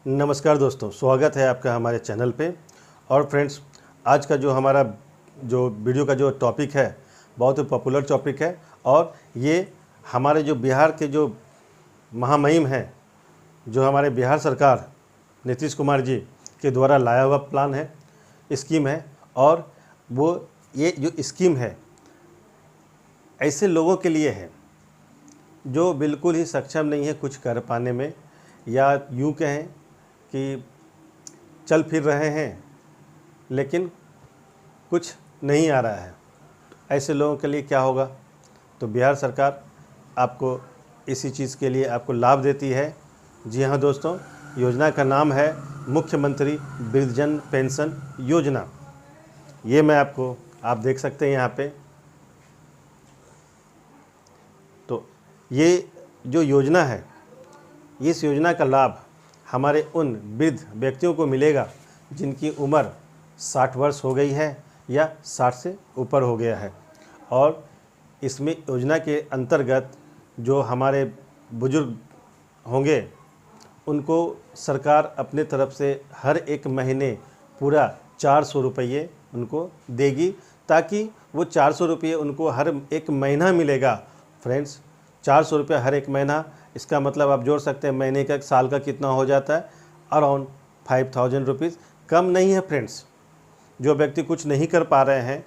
नमस्कार दोस्तों, स्वागत है आपका हमारे चैनल पे। और फ्रेंड्स, आज का जो हमारा जो वीडियो का जो टॉपिक है बहुत ही पॉपुलर टॉपिक है। और ये हमारे जो बिहार के जो महामहिम हैं, जो हमारे बिहार सरकार नीतीश कुमार जी के द्वारा लाया हुआ प्लान है, स्कीम है। और वो ये जो स्कीम है ऐसे लोगों के लिए है जो बिल्कुल ही सक्षम नहीं है कुछ कर पाने में, या यूँ कहें कि चल फिर रहे हैं लेकिन कुछ नहीं आ रहा है। ऐसे लोगों के लिए क्या होगा? तो बिहार सरकार आपको इसी चीज़ के लिए आपको लाभ देती है। जी हाँ दोस्तों, योजना का नाम है मुख्यमंत्री वृद्धजन पेंशन योजना। ये मैं आपको आप देख सकते हैं यहाँ पे। तो ये जो योजना है, इस योजना का लाभ हमारे उन वृद्ध व्यक्तियों को मिलेगा जिनकी उम्र 60 वर्ष हो गई है या 60 से ऊपर हो गया है। और इसमें योजना के अंतर्गत जो हमारे बुजुर्ग होंगे उनको सरकार अपने तरफ से हर एक महीने पूरा 400 रुपये उनको देगी, ताकि वो 400 रुपये उनको हर एक महीना मिलेगा। फ्रेंड्स, 400 रुपये हर एक महीना, इसका मतलब आप जोड़ सकते हैं महीने का साल का कितना हो जाता है, अराउंड 5000 रुपीज़। कम नहीं है फ्रेंड्स। जो व्यक्ति कुछ नहीं कर पा रहे हैं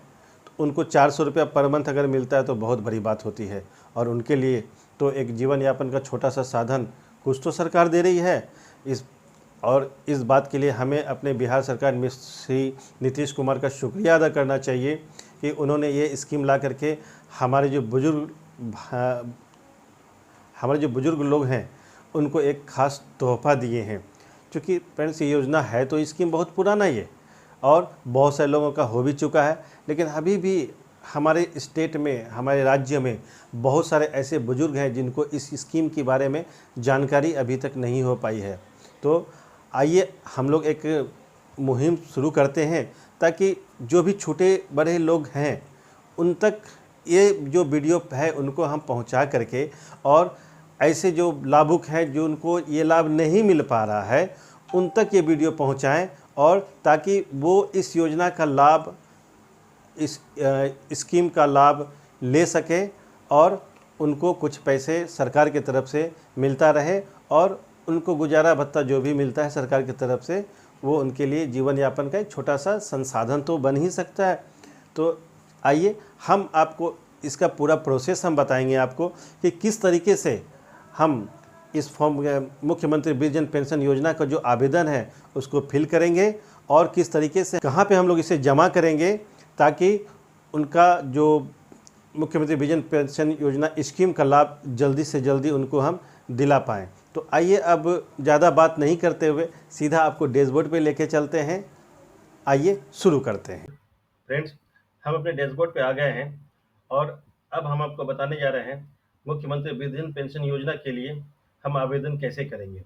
तो उनको 400 रुपया पर मंथ अगर मिलता है तो बहुत बड़ी बात होती है। और उनके लिए तो एक जीवन यापन का छोटा सा साधन कुछ तो सरकार दे रही है। इस बात के लिए हमें अपने बिहार सरकार में श्री नीतीश कुमार का शुक्रिया अदा करना चाहिए कि उन्होंने ये स्कीम ला करके हमारे जो बुज़ुर्ग लोग हैं उनको एक ख़ास तोहफ़ा दिए हैं। क्योंकि फ्रेंड्स, ये योजना है तो स्कीम बहुत पुराना ये, और बहुत सारे लोगों का हो भी चुका है, लेकिन अभी भी हमारे स्टेट में, हमारे राज्य में बहुत सारे ऐसे बुज़ुर्ग हैं जिनको इस स्कीम के बारे में जानकारी अभी तक नहीं हो पाई है। तो आइए हम लोग एक मुहिम शुरू करते हैं, ताकि जो भी छोटे बड़े लोग हैं उन तक ये जो वीडियो है उनको हम पहुंचा करके, और ऐसे जो लाभुक हैं जो उनको ये लाभ नहीं मिल पा रहा है उन तक ये वीडियो पहुंचाएं, और ताकि वो इस योजना का लाभ, इस स्कीम का लाभ ले सकें और उनको कुछ पैसे सरकार की तरफ से मिलता रहे, और उनको गुजारा भत्ता जो भी मिलता है सरकार की तरफ से वो उनके लिए जीवन यापन का एक छोटा सा संसाधन तो बन ही सकता है। तो आइए हम आपको इसका पूरा प्रोसेस हम बताएंगे आपको कि किस तरीके से हम इस फॉर्म मुख्यमंत्री वृद्धजन पेंशन योजना का जो आवेदन है उसको फिल करेंगे, और किस तरीके से कहाँ पे हम लोग इसे जमा करेंगे, ताकि उनका जो मुख्यमंत्री वृद्धजन पेंशन योजना स्कीम का लाभ जल्दी से जल्दी उनको हम दिला पाएँ। तो आइए अब ज़्यादा बात नहीं करते हुए सीधा आपको डैशबोर्ड पे लेके चलते हैं। आइए शुरू करते हैं। फ्रेंड्स, हम अपने डैशबोर्ड पे आ गए हैं और अब हम आपको बताने जा रहे हैं मुख्यमंत्री वृद्धजन पेंशन योजना के लिए हम आवेदन कैसे करेंगे।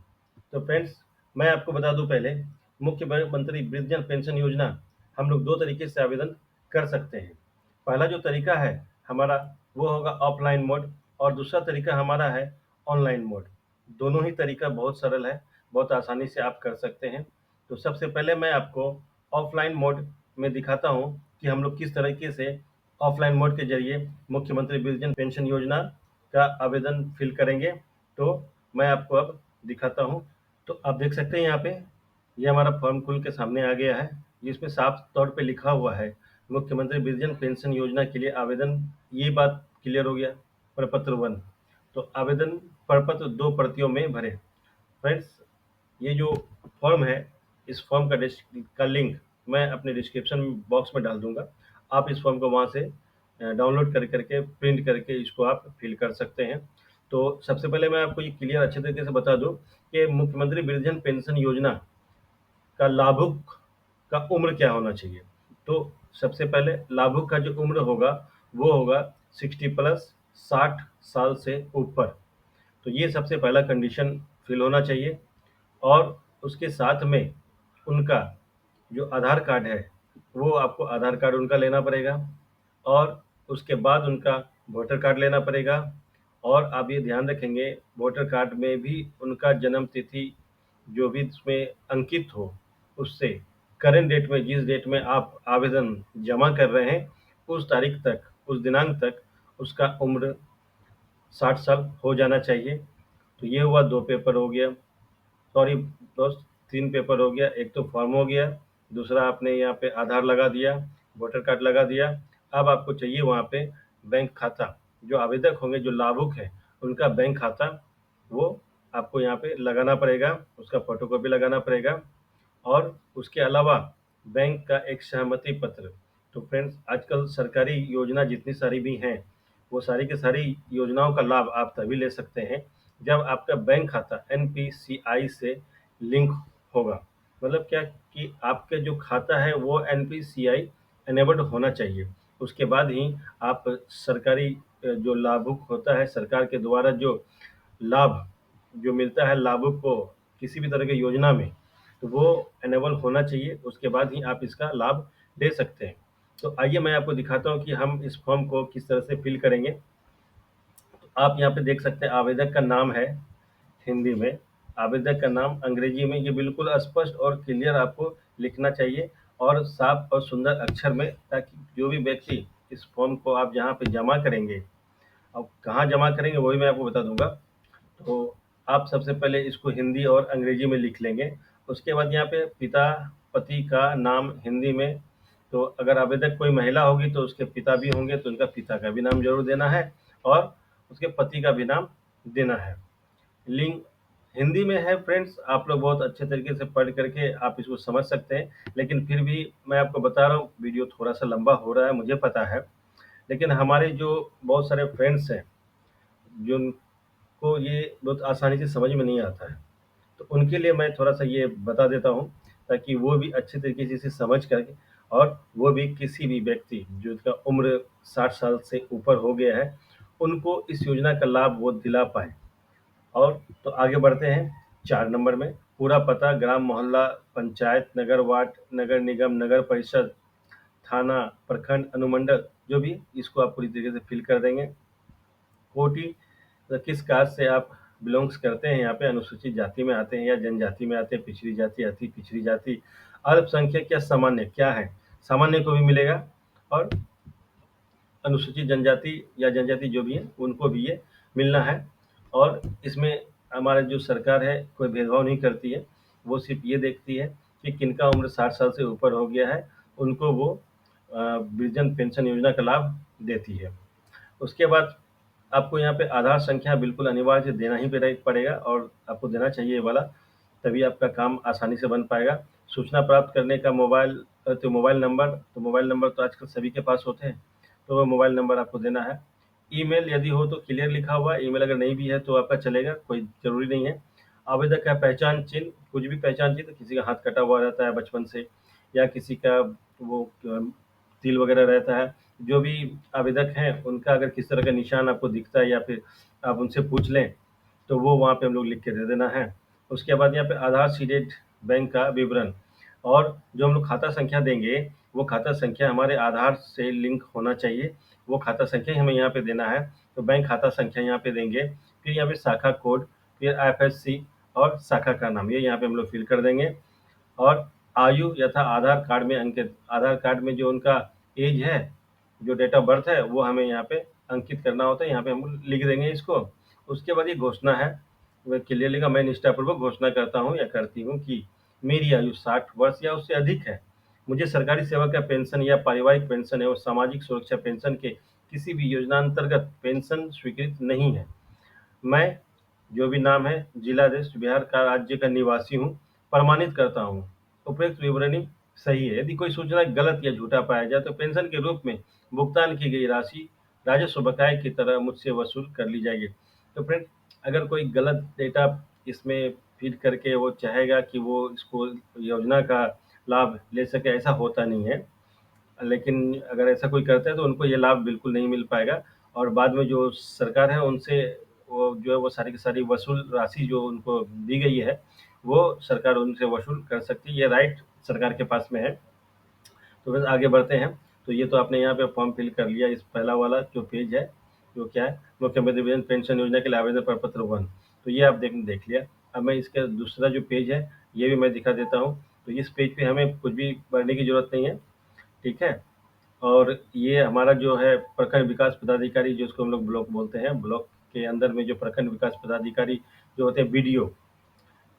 तो फ्रेंड्स, मैं आपको बता दूं, पहले मुख्यमंत्री वृद्धजन पेंशन योजना हम लोग दो तरीके से आवेदन कर सकते हैं। पहला जो तरीका है हमारा वो होगा ऑफलाइन मोड, और दूसरा तरीका हमारा है ऑनलाइन मोड। दोनों ही तरीका बहुत सरल है, बहुत आसानी से आप कर सकते हैं। तो सबसे पहले मैं आपको ऑफलाइन मोड में दिखाता हूं कि हम लोग किस तरीके से ऑफलाइन मोड के जरिए मुख्यमंत्री वृद्धजन पेंशन योजना का आवेदन फिल करेंगे। तो मैं आपको अब दिखाता हूं। तो आप देख सकते हैं यहाँ पे ये हमारा फॉर्म खुल के सामने आ गया है, जिसमें साफ तौर पे लिखा हुआ है मुख्यमंत्री वृद्धजन पेंशन योजना के लिए आवेदन। ये बात क्लियर हो गया। प्रपत्र 1, तो आवेदन प्रपत्र 2 प्रतियों में भरें। फ्रेंड्स, ये जो फॉर्म है इस फॉर्म का लिंक मैं अपने डिस्क्रिप्शन बॉक्स में डाल दूंगा। आप इस फॉर्म को वहाँ से डाउनलोड कर करके प्रिंट करके इसको आप फिल कर सकते हैं। तो सबसे पहले मैं आपको ये क्लियर अच्छे तरीके से बता दूं कि मुख्यमंत्री वृद्धजन पेंशन योजना का लाभुक का उम्र क्या होना चाहिए। तो सबसे पहले लाभुक का जो उम्र होगा वो होगा 60 प्लस, 60 साल से ऊपर। तो ये सबसे पहला कंडीशन फिल होना चाहिए। और उसके साथ में उनका जो आधार कार्ड है वो आपको आधार कार्ड उनका लेना पड़ेगा, और उसके बाद उनका वोटर कार्ड लेना पड़ेगा। और आप ये ध्यान रखेंगे वोटर कार्ड में भी उनका जन्म तिथि जो भी उसमें अंकित हो, उससे करंट डेट में जिस डेट में आप आवेदन जमा कर रहे हैं, उस तारीख तक, उस दिनांक तक उसका उम्र 60 साल हो जाना चाहिए। तो ये हुआ 2 पेपर हो गया, सॉरी दोस्त, 3 पेपर हो गया। एक तो फॉर्म हो गया, दूसरा आपने यहाँ पे आधार लगा दिया, वोटर कार्ड लगा दिया। अब आपको चाहिए वहाँ पे बैंक खाता। जो आवेदक होंगे, जो लाभुक हैं, उनका बैंक खाता वो आपको यहाँ पे लगाना पड़ेगा, उसका फोटोकॉपी लगाना पड़ेगा। और उसके अलावा बैंक का एक सहमति पत्र। तो फ्रेंड्स, आजकल सरकारी योजना जितनी सारी भी हैं, वो सारी की सारी योजनाओं का लाभ आप तभी ले सकते हैं जब आपका बैंक खाता एनपीसीआई से लिंक होगा। मतलब क्या कि आपके जो खाता है वो एनपीसीआई एनेबल्ड होना चाहिए। उसके बाद ही आप सरकारी जो लाभुक होता है, सरकार के द्वारा जो लाभ जो मिलता है लाभुक को किसी भी तरह की योजना में, तो वो एनेबल होना चाहिए। उसके बाद ही आप इसका लाभ ले सकते हैं। तो आइए मैं आपको दिखाता हूँ कि हम इस फॉर्म को किस तरह से फिल करेंगे। तो आप यहाँ पे देख सकते हैं, आवेदक का नाम है हिंदी में, आवेदक का नाम अंग्रेजी में। ये बिल्कुल स्पष्ट और क्लियर आपको लिखना चाहिए और साफ और सुंदर अक्षर में, ताकि जो भी व्यक्ति इस फॉर्म को आप जहाँ पे जमा करेंगे, अब कहाँ जमा करेंगे वही मैं आपको बता दूंगा। तो आप सबसे पहले इसको हिंदी और अंग्रेजी में लिख लेंगे। उसके बाद यहाँ पे पिता पति का नाम हिंदी में। तो अगर आवेदक कोई महिला होगी तो उसके पिता भी होंगे, तो उनका पिता का भी नाम जरूर देना है और उसके पति का भी नाम देना है। लिंग हिंदी में है फ्रेंड्स, आप लोग बहुत अच्छे तरीके से पढ़ करके आप इसको समझ सकते हैं। लेकिन फिर भी मैं आपको बता रहा हूँ, वीडियो थोड़ा सा लंबा हो रहा है, मुझे पता है। लेकिन हमारे जो बहुत सारे फ्रेंड्स हैं, जिनको ये बहुत आसानी से समझ में नहीं आता है, तो उनके लिए मैं थोड़ा सा ये बता देता हूँ, ताकि वो भी अच्छे तरीके से इसे समझ करके, और वो भी किसी भी व्यक्ति जिसका उम्र 60 साल से ऊपर हो गया है, उनको इस योजना का लाभ वो दिला पाए। और तो आगे बढ़ते हैं 4 नंबर में। पूरा पता, ग्राम, मोहल्ला, पंचायत, नगर, वार्ड, नगर निगम, नगर परिषद, थाना, प्रखंड, अनुमंडल, जो भी, इसको आप पूरी तरीके से फिल कर देंगे। कोटि, किस कास्ट से आप बिलोंग्स करते हैं, यहाँ पे अनुसूचित जाति में आते हैं या जनजाति में आते हैं, पिछड़ी जाति, अति पिछड़ी जाति, अल्पसंख्यक या सामान्य क्या है, सामान्य को भी मिलेगा। और अनुसूचित जनजाति या जनजाति जो भी है, उनको भी ये मिलना है। और इसमें हमारा जो सरकार है कोई भेदभाव नहीं करती है, वो सिर्फ ये देखती है कि किनका उम्र 60 साल से ऊपर हो गया है, उनको वो वृद्धजन पेंशन योजना का लाभ देती है। उसके बाद आपको यहाँ पे आधार संख्या बिल्कुल अनिवार्य से देना ही पड़ेगा, और आपको देना चाहिए ये वाला, तभी आपका काम आसानी से बन पाएगा। सूचना प्राप्त करने का मोबाइल नंबर, तो मोबाइल नंबर तो आजकल सभी के पास होते हैं, तो वो मोबाइल नंबर आपको देना है। ईमेल यदि हो तो क्लियर लिखा हुआ, ईमेल अगर नहीं भी है तो आपका चलेगा, कोई ज़रूरी नहीं है। आवेदक का पहचान चिन्ह, कुछ भी पहचान चिन्ह, किसी का हाथ कटा हुआ रहता है बचपन से, या किसी का वो तिल वगैरह रहता है, जो भी आवेदक हैं उनका अगर किस तरह का निशान आपको दिखता है या फिर आप उनसे पूछ लें, तो वो वहाँ पे हम लोग लिख के दे देना है। उसके बाद यहाँ पे आधार सीडेड बैंक का विवरण, और जो हम लोग खाता संख्या देंगे, वो खाता संख्या हमारे आधार से लिंक होना चाहिए, वो खाता संख्या ही हमें यहाँ पे देना है। तो बैंक खाता संख्या यहाँ पे देंगे, फिर यहाँ पे शाखा कोड, फिर IFSC और शाखा का नाम, ये यहाँ पे हम लोग फिल कर देंगे। और आयु यथा आधार कार्ड में अंकित, आधार कार्ड में जो उनका एज है, जो डेट ऑफ बर्थ है, वो हमें यहाँ पे अंकित करना होता है, यहाँ पे हम लिख देंगे इसको। उसके बाद ये घोषणा है, वह क्लियरली का मैं निष्ठापूर्वक घोषणा करता हूँ या करती हूँ कि मेरी आयु 60 वर्ष या उससे अधिक है। मुझे सरकारी सेवा का पेंशन या पारिवारिक पेंशन एवं सामाजिक सुरक्षा पेंशन के किसी भी योजना अंतर्गत पेंशन स्वीकृत नहीं है। मैं, जो भी नाम है, जिला देश बिहार का राज्य का निवासी हूँ, प्रमाणित करता हूँ उपयुक्त विवरणी सही है। यदि कोई सूचना गलत या झूठा पाया जाए तो पेंशन के रूप में भुगतान की गई राशि राजस्व बकाये की तरह मुझसे वसूल कर ली जाएगी। तो फ्रेंड, अगर कोई गलत डेटा इसमें फीड करके वो चाहेगा कि वो इसको योजना का लाभ ले सके, ऐसा होता नहीं है। लेकिन अगर ऐसा कोई करता है तो उनको ये लाभ बिल्कुल नहीं मिल पाएगा, और बाद में जो सरकार है उनसे वो जो है वो सारी की सारी वसूल राशि जो उनको दी गई है, वो सरकार उनसे वसूल कर सकती है, ये राइट सरकार के पास में है। तो बस आगे बढ़ते हैं। तो ये तो आपने यहाँ पे फॉर्म फिल कर लिया, इस पहला वाला जो पेज है, जो क्या है, मुख्यमंत्री वृद्धजन पेंशन योजना के लिए आवेदन प्रपत्र 1, तो ये आप देख लिया। अब मैं इसका दूसरा जो पेज है ये भी मैं दिखा देता हूँ। तो इस पेज पे हमें कुछ भी भरने की ज़रूरत नहीं है, ठीक है। और ये हमारा जो है प्रखंड विकास पदाधिकारी, जिसको हम लोग ब्लॉक बोलते हैं, ब्लॉक के अंदर में जो प्रखंड विकास पदाधिकारी जो होते हैं बीडीओ,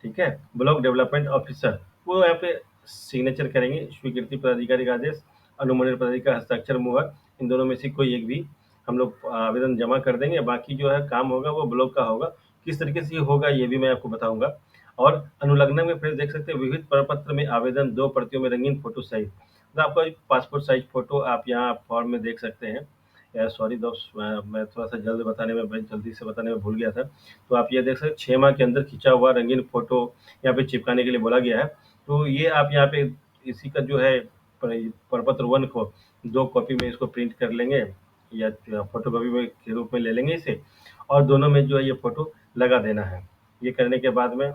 ठीक है, ब्लॉक डेवलपमेंट ऑफिसर, वो यहाँ पे सिग्नेचर करेंगे। स्वीकृति पदाधिकारी का आदेश, अनुमोदन पदाधिकारी का हस्ताक्षर मुहर, इन दोनों में से कोई एक भी हम लोग आवेदन जमा कर देंगे। बाकी जो है काम होगा वो ब्लॉक का होगा। किस तरीके से ये होगा ये भी मैं आपको बताऊंगा। और अनुलग्नक में फ्रेंड्स देख सकते हैं, विविध प्रपत्र में आवेदन 2 प्रतियों में रंगीन फोटो सहित, मतलब आपका पासपोर्ट साइज फोटो आप यहाँ फॉर्म में देख सकते हैं। सॉरी दोस्त, मैं थोड़ा सा जल्द बताने में, जल्दी से बताने में भूल गया था। तो आप ये देख सकते हैं 6 माह के अंदर खिंचा हुआ रंगीन फोटो यहाँ पे चिपकाने के लिए बोला गया है। तो ये आप यहाँ पे इसी का जो है प्रपत्र 1 को 2 कॉपी में इसको प्रिंट कर लेंगे, या फोटो कॉपी में के रूप में ले लेंगे इसे, और दोनों में जो है ये फोटो लगा देना है। ये करने के बाद में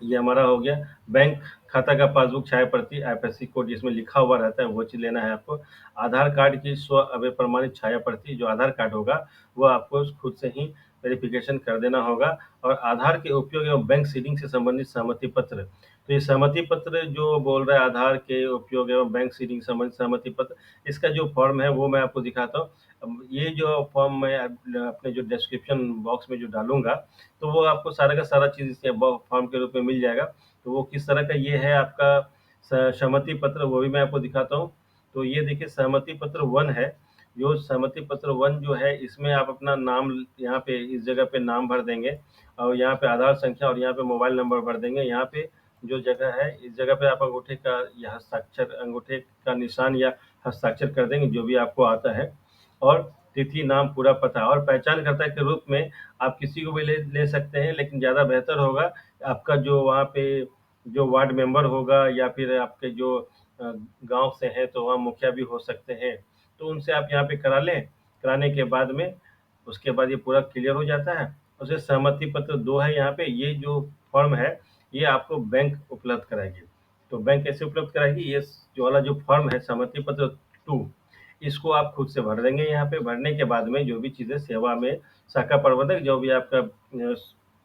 ये हमारा हो गया। बैंक खाता का पासबुक छाया प्रति, आईएफएससी कोड जिसमें लिखा हुआ रहता है वो चीज़ लेना है आपको। आधार कार्ड की स्व अवय प्रमाणित छाया प्रति, जो आधार कार्ड होगा वो आपको खुद से ही वेरिफिकेशन कर देना होगा। और आधार के उपयोग एवं बैंक सीडिंग से संबंधित सहमति पत्र, तो ये सहमति पत्र जो बोल रहा है आधार के उपयोग एवं बैंक सीडिंग संबंधित सहमति पत्र, इसका जो फॉर्म है वो मैं आपको दिखाता हूँ। अब ये जो फॉर्म मैं अपने जो डिस्क्रिप्शन बॉक्स में जो डालूंगा, तो वो आपको सारा का सारा चीज़ इसके फॉर्म के रूप में मिल जाएगा। तो वो किस तरह का ये है आपका सहमति पत्र, वो भी मैं आपको दिखाता हूँ। तो ये देखिए सहमति पत्र 1 है। जो सहमति पत्र 1 जो है, इसमें आप अपना नाम यहाँ पे इस जगह पे नाम भर देंगे, और यहाँ पे आधार संख्या और यहाँ पे मोबाइल नंबर भर देंगे। यहाँ पे जो जगह है इस जगह पे आप अंगूठे का या हस्ताक्षर, अंगूठे का निशान या हस्ताक्षर कर देंगे जो भी आपको आता है। और तिथि, नाम, पूरा पता, और पहचानकर्ता के रूप में आप किसी को भी ले सकते हैं, लेकिन ज़्यादा बेहतर होगा आपका जो वहाँ पे जो वार्ड मेंबर होगा, या फिर आपके जो गांव से हैं तो वहाँ मुखिया भी हो सकते हैं। तो उनसे आप यहाँ पे करा लें। कराने के बाद में उसके बाद ये पूरा क्लियर हो जाता है। उसे सहमति पत्र 2 है यहाँ पे, ये जो फॉर्म है ये आपको बैंक उपलब्ध कराएगी। तो बैंक कैसे उपलब्ध कराएगी, ये जो वाला जो फॉर्म है सहमति पत्र 2, इसको आप खुद से भर देंगे। यहाँ पे भरने के बाद में जो भी चीज़ें सेवा में शाखा प्रबंधक, जो भी आपका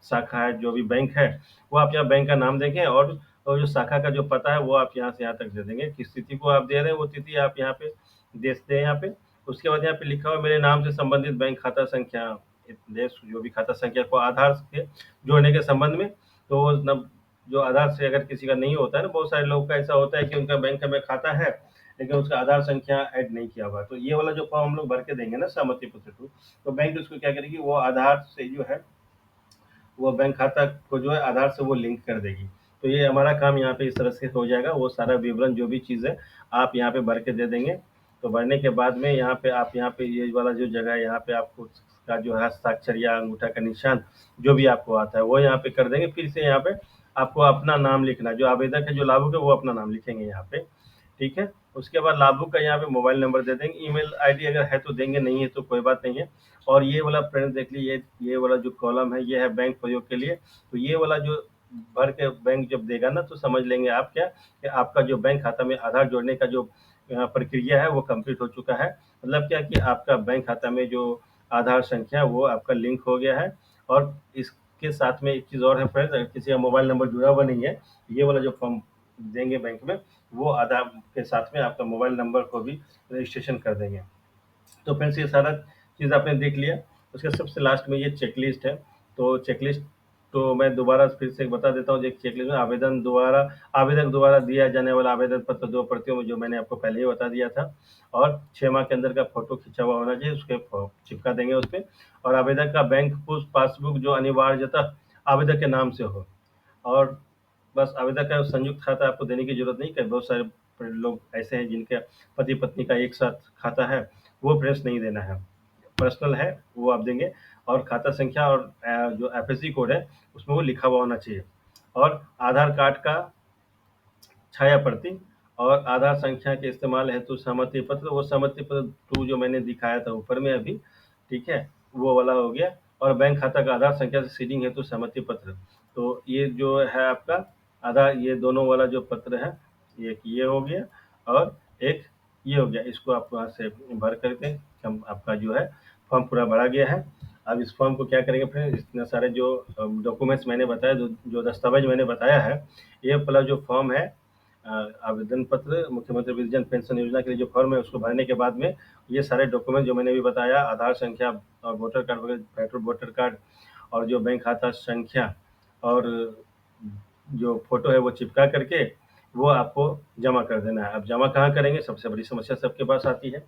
शाखा है, जो भी बैंक है, वो आप यहाँ बैंक का नाम देंगे, और जो शाखा का जो पता है वो आप यहाँ से यहाँ तक दे देंगे। किस तिथि को आप दे रहे हैं वो तिथि आप यहाँ पे दे दें यहाँ पे। उसके बाद यहाँ पे लिखा हुआ मेरे नाम से संबंधित बैंक खाता संख्या, देश जो भी खाता संख्या को आधार से जोड़ने के संबंध में। तो न, जो आधार से अगर किसी का नहीं होता है ना, बहुत सारे लोगों का ऐसा होता है कि उनका बैंक में खाता है लेकिन उसका आधार संख्या ऐड नहीं किया हुआ, तो ये वाला जो फॉर्म हम लोग भर के देंगे ना सहमति पत्र 2, तो बैंक उसको क्या करेगी, वो आधार से जो है वो बैंक खाता को जो है आधार से वो लिंक कर देगी। तो ये हमारा काम यहाँ पे इस तरह से हो जाएगा। वो सारा विवरण जो भी चीज़ है आप यहाँ पे भर के दे देंगे। तो भरने के बाद में यहाँ पे आप यहाँ पे ये वाला जो जगह है यहाँ पे आपको का जो है हस्ताक्षर या अंगूठा का निशान जो भी आपको आता है वो यहाँ पे कर देंगे। फिर से यहाँ पे आपको अपना नाम लिखना, जो आवेदक है जो लाभुक है वो अपना नाम लिखेंगे यहाँ पे, ठीक है। उसके बाद लाभुक का यहाँ पे मोबाइल नंबर दे देंगे, ईमेल आईडी अगर है तो देंगे, नहीं है तो कोई बात नहीं है। और ये वाला फ्रेंड्स देख लीजिए, ये वाला जो कॉलम है ये है बैंक प्रयोग के लिए। तो ये वाला जो भर के बैंक जब देगा ना तो समझ लेंगे आप क्या कि आपका जो बैंक खाता में आधार जोड़ने का जो प्रक्रिया है वो कंप्लीट हो चुका है। मतलब क्या कि आपका बैंक खाता में जो आधार संख्या वो आपका लिंक हो गया है। और इसके साथ में एक चीज़ और है फ्रेंड्स, अगर किसी का मोबाइल नंबर जुड़ा हुआ नहीं है, ये वाला जो फॉर्म देंगे बैंक में, वो आधार के साथ में आपका मोबाइल नंबर को भी रजिस्ट्रेशन कर देंगे। तो फ्रेंड्स ये सारा चीज़ आपने देख लिया। उसके सबसे लास्ट में ये चेकलिस्ट है। तो चेकलिस्ट तो मैं दोबारा फिर से बता देता हूँ। एक चेकलिस्ट में आवेदक द्वारा दिया जाने वाला आवेदन पत्र 2 प्रतियों में, जो मैंने आपको पहले ही बता दिया था। और 6 माह के अंदर का फोटो खिंचा हुआ होना चाहिए, उसके चिपका देंगे उस पर। और आवेदक का बैंक पासबुक जो अनिवार्यतः आवेदक के नाम से हो। और बस आवेदक का संयुक्त खाता आपको देने की जरूरत नहीं, कि बहुत सारे लोग ऐसे हैं जिनके पति पत्नी का एक साथ खाता है, वो फ्रेंड्स नहीं देना है, पर्सनल है वो आप देंगे। और खाता संख्या और जो एफएससी कोड है उसमें वो लिखा हुआ होना चाहिए। और आधार कार्ड का छाया प्रति और आधार संख्या के इस्तेमाल हेतु सहमति पत्र, वो सहमति पत्र 2 जो मैंने दिखाया था ऊपर में अभी, ठीक है, वो वाला हो गया। और बैंक खाता का आधार संख्या से सीडिंग हेतु सहमति पत्र। तो ये जो है आपका आधार, ये दोनों वाला जो पत्र है, एक ये हो गया और एक ये हो गया। इसको आप वहाँ से भर करके हम आपका जो है फॉर्म पूरा भरा गया है। अब इस फॉर्म को क्या करेंगे फ्रेंड्स, इतने सारे जो डॉक्यूमेंट्स मैंने बताया, जो दस्तावेज मैंने बताया है, ये प्लस जो फॉर्म है, आवेदन पत्र, मुख्यमंत्री वृद्धजन पेंशन योजना के लिए जो फॉर्म है उसको भरने के बाद में ये सारे डॉक्यूमेंट जो मैंने अभी बताया, आधार संख्या और वोटर कार्ड वगैरह, वोटर कार्ड और जो बैंक खाता संख्या और जो फोटो है वो चिपका करके वो आपको जमा कर देना है। अब जमा कहाँ करेंगे, सबसे बड़ी समस्या सबके पास आती है।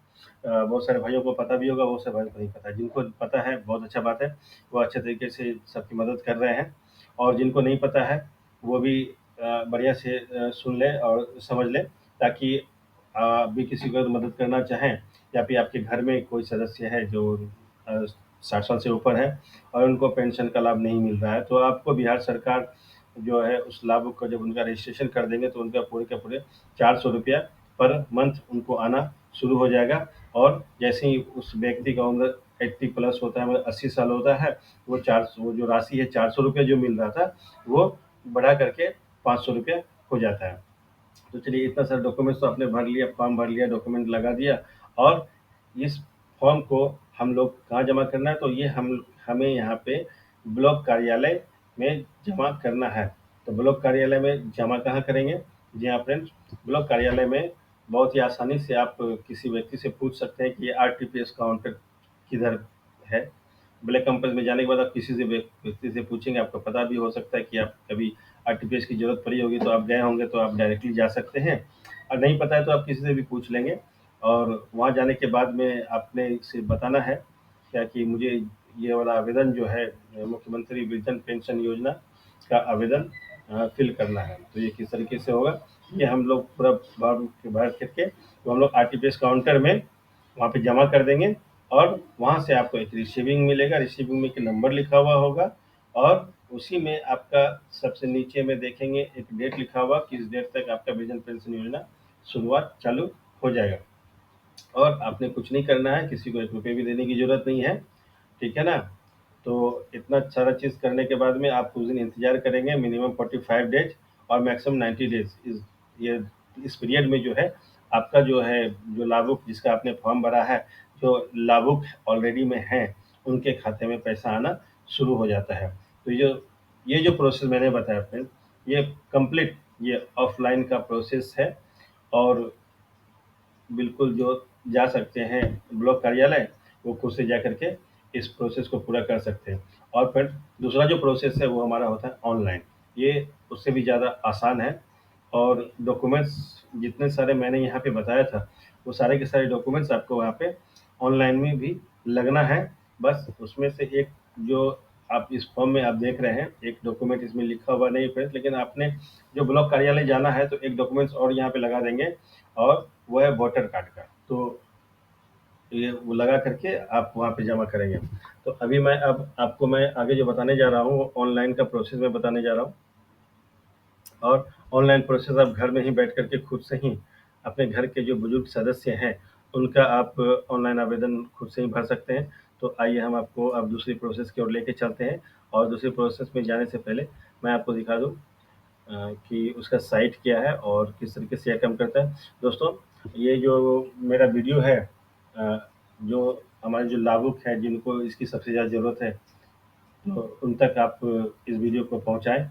बहुत सारे भाइयों को पता भी होगा, बहुत सारे भाइयों को नहीं पता है। जिनको पता है बहुत अच्छा बात है, वो अच्छे तरीके से सबकी मदद कर रहे हैं, और जिनको नहीं पता है वो भी बढ़िया से सुन ले और समझ ले, ताकि आप भी किसी को मदद करना चाहें या फिर आपके घर में कोई सदस्य है जो 60 साल से ऊपर है और उनको पेंशन का लाभ नहीं मिल रहा है, तो आपको बिहार सरकार जो है उस लाभुक को जब उनका रजिस्ट्रेशन कर देंगे तो उनका पूरे के पूरे 400 रुपया पर मंथ उनको आना शुरू हो जाएगा। और जैसे ही उस व्यक्ति का उम्र 80 प्लस होता है, मतलब 80 साल होता है, वो जो राशि है 400 रुपया जो मिल रहा था वो बढ़ा करके 500 रुपया हो जाता है। तो चलिए, इतना सारा डॉक्यूमेंट्स तो आपने भर लिया, फॉर्म भर लिया, डॉक्यूमेंट लगा दिया, और इस फॉर्म को हम लोग कहाँ जमा करना है, तो ये हमें यहाँ पे ब्लॉक कार्यालय में जमा करना है। तो ब्लॉक कार्यालय में जमा कहाँ करेंगे? जी हाँ फ्रेंड्स, ब्लॉक कार्यालय में बहुत ही आसानी से आप किसी व्यक्ति से पूछ सकते हैं कि ये आरटीपीएस काउंटर किधर है। ब्लैक कैंपस में जाने के बाद आप किसी से व्यक्ति से पूछेंगे, आपको पता भी हो सकता है कि आप कभी आरटीपीएस की ज़रूरत पड़ी होगी, तो आप गए होंगे तो आप डायरेक्टली जा सकते हैं, और नहीं पता है तो आप किसी से भी पूछ लेंगे। और वहाँ जाने के बाद में आपने इसे बताना है क्या कि मुझे ये वाला आवेदन जो है मुख्यमंत्री वृद्धजन पेंशन योजना का आवेदन फिल करना है। तो ये किस तरीके से होगा, ये हम लोग पूरा भर करके तो हम लोग आरटीपीएस काउंटर में वहाँ पे जमा कर देंगे, और वहाँ से आपको एक रिसीविंग मिलेगा। रिसीविंग में एक नंबर लिखा हुआ होगा, और उसी में आपका सबसे नीचे में देखेंगे एक डेट लिखा हुआ, किस डेट तक आपका वृद्धजन पेंशन योजना शुरुआत चालू हो जाएगा। और आपने कुछ नहीं करना है, किसी को 1 रुपये भी देने की ज़रूरत नहीं है, ठीक है ना? तो इतना सारा चीज़ करने के बाद में आप कुछ दिन इंतज़ार करेंगे, मिनिमम 45 डेज़ और मैक्सिमम 90 डेज़। इस पीरियड में जो है आपका जो है, जो लाभुक जिसका आपने फॉर्म भरा है, जो लाभुक ऑलरेडी में हैं, उनके खाते में पैसा आना शुरू हो जाता है। तो ये जो प्रोसेस मैंने बताया फ्रेंड, ये कंप्लीट ये ऑफ़लाइन का प्रोसेस है, और बिल्कुल जो जा सकते हैं ब्लॉक कार्यालय, वो खुद से जा करके इस प्रोसेस को पूरा कर सकते हैं। और फिर दूसरा जो प्रोसेस है वो हमारा होता है ऑनलाइन, ये उससे भी ज़्यादा आसान है। और डॉक्यूमेंट्स जितने सारे मैंने यहाँ पे बताया था, वो सारे के सारे डॉक्यूमेंट्स आपको वहाँ पे ऑनलाइन में भी लगना है। बस उसमें से एक जो आप इस फॉर्म में आप देख रहे हैं, एक डॉक्यूमेंट इसमें लिखा हुआ नहीं फ्रेंड्स, लेकिन आपने जो ब्लॉक कार्यालय जाना है तो एक डॉक्यूमेंट्स और यहाँ पे लगा देंगे, और वो है वोटर कार्ड का। तो ये वो लगा करके आप वहाँ पे जमा करेंगे। तो अभी अब आपको मैं आगे जो बताने जा रहा हूँ, वो ऑनलाइन का प्रोसेस मैं बताने जा रहा हूँ। और ऑनलाइन प्रोसेस आप घर में ही बैठ कर के खुद से ही अपने घर के जो बुजुर्ग सदस्य हैं, उनका आप ऑनलाइन आवेदन खुद से ही भर सकते हैं। तो आइए हम आपको अब दूसरी प्रोसेस की ओर लेके चलते हैं, और दूसरी प्रोसेस में जाने से पहले मैं आपको दिखा दूँ कि उसका साइट क्या है और किस तरीके से यह काम करता है। दोस्तों, ये जो मेरा वीडियो है, जो हमारे जो लाभुक हैं, जिनको इसकी सबसे ज़्यादा ज़रूरत है, तो उन तक आप इस वीडियो को पहुँचाएँ,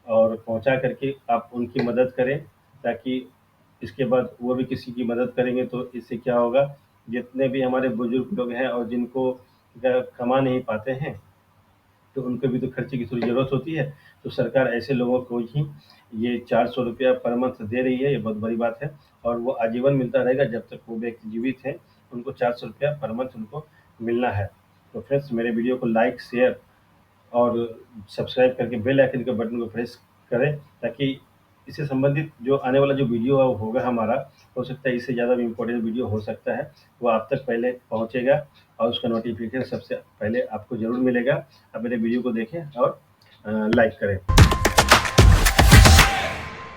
और पहुँचा करके आप उनकी मदद करें, ताकि इसके बाद वो भी किसी की मदद करेंगे, तो इससे क्या होगा, जितने भी हमारे बुजुर्ग लोग हैं और जिनको कमा नहीं पाते हैं, तो उनको भी तो खर्चे की थोड़ी ज़रूरत होती है। तो सरकार ऐसे लोगों को ही ये 400 रुपया पर मंथ दे रही है, ये बहुत बड़ी बात है, और वो आजीवन मिलता रहेगा जब तक वो व्यक्ति जीवित हैं, उनको 400 रुपया पर मंथ उनको मिलना है। तो फ्रेंड्स, मेरे वीडियो को लाइक, शेयर और सब्सक्राइब करके बेल आइकन के बटन को प्रेस करें, ताकि इससे संबंधित जो आने वाला जो वीडियो होगा हमारा, हो सकता है इससे ज़्यादा भी इम्पोर्टेंट वीडियो हो सकता है, वो आप तक पहले पहुँचेगा, और उसका नोटिफिकेशन सबसे पहले आपको ज़रूर मिलेगा। आप मेरे वीडियो को देखें और लाइक करें।